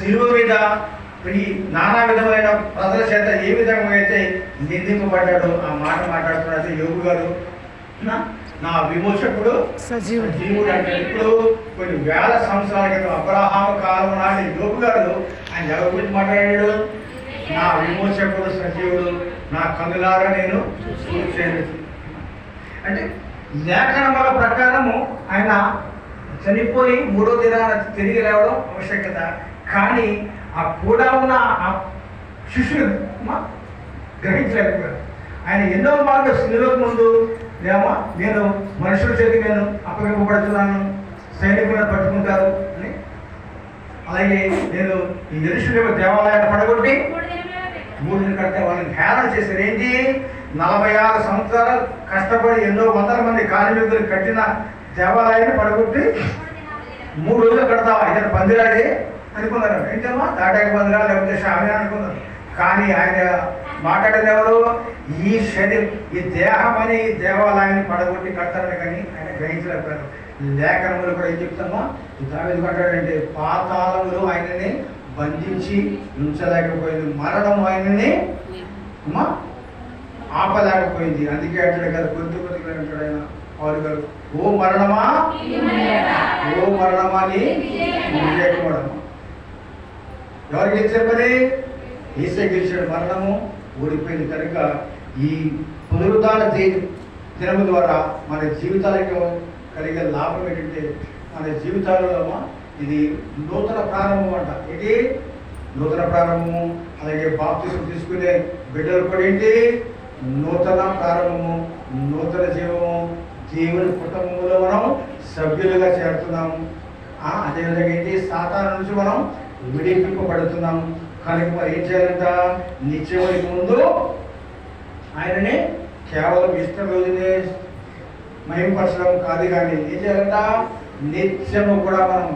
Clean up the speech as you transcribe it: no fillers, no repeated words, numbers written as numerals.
శిలువ మీద ఈ నానా విధమైన ప్రజల చేత ఏ విధంగా అయితే నిందింపబడ్డాడో ఆ మాట మాట్లాడుతున్నది యోగు గారు. నా విమోచకుడు సజీవుడు అంటే ఇప్పుడు కొన్ని వేల సంవత్సరాల క్రితం అబ్రహాము కాలం నాటి యోగు గారు ఆయన ఎవరి గురించి మాట్లాడాడు? నా విమోచకుడు సజీవుడు, నా కన్నులారా నేను చూశాను. అంటే లేఖనముల ప్రకారము ఆయన చనిపోయి 3వ దినాన తిరిగి రావడం ఆవశ్యకత. కానీ ఆ కూడా ఉన్న ఆ శిష్యులు గ్రహించలేకపోయారు. ఆయన ఎన్నో మార్గం శిలువకు ముందు నేను మనుషుల చేతికి నేను అప్పగింపబడుతున్నాను, సైనికులను పట్టుకుంటారు అని, అలాగే నేను ఈ యెరూషలేము దేవాలయాన్ని పడగొట్టి 3 దినాలు కడితే వాళ్ళని హేళన చేశారు. ఏంటి? 46 సంవత్సరాలు కష్టపడి ఎన్నో వందల మంది కార్మికులు కట్టిన దేవాలయాన్ని పడగొట్టి 3 రోజులు కడతావా? ఇతను పందిరాడే అనుకున్నారు. ఏంటమ్మా తాటాక పందిరా లేకపోతే షామి అనుకున్నారు. కానీ ఆయన మాట్లాడేది ఎవరు? ఈ దేహం అని దేవాలయాన్ని పడగొట్టి కడతారని. కానీ ఆయన గ్రహించలేకపోయారు. లేఖనములు కూడా ఏం చెప్తామా? దావీదు అంటాడంటే పాతాళములు ఆయనని బంధించి ఉంచలేకపోయింది, మరణం ఆయనని ఆపలేకపోయింది. అందుకే అంటాడు కదా, కొద్దిగా అంటాడు ఆయన పౌలు గారు, ఓ మరణమా నీ విజయమా. ఎవరు గెలిచారు? మరి యేసే గెలిచాడు. మరణము ఓడిపోయింది. కనుక ఈ పునరుద్ధాన దినము ద్వారా మన జీవితాలకు కలిగే లాభం ఏంటంటే, మన జీవితాలలో ఇది నూతన ప్రారంభం అంట. ఇది నూతన ప్రారంభము. అలాగే బాప్తిసం తీసుకునే బిడ్డలు కూడా ఏంటి? నూతన ప్రారంభము, నూతన జీవము, దేవుని కుటుంబంలో మనం సభ్యులుగా చేరుతున్నాము. అదేవిధంగా ఏంటి? సాతాను నుంచి మనం విడిపింపబడుతున్నాము. కనుక మరి ఏం చేయాలంట? నిత్యమునికి ముందు ఆయనని కేవలం ఇష్టం రోజునే మహిమపరచడం కాదు, కానీ ఏం చేయాలంట? నిత్యము కూడా మనం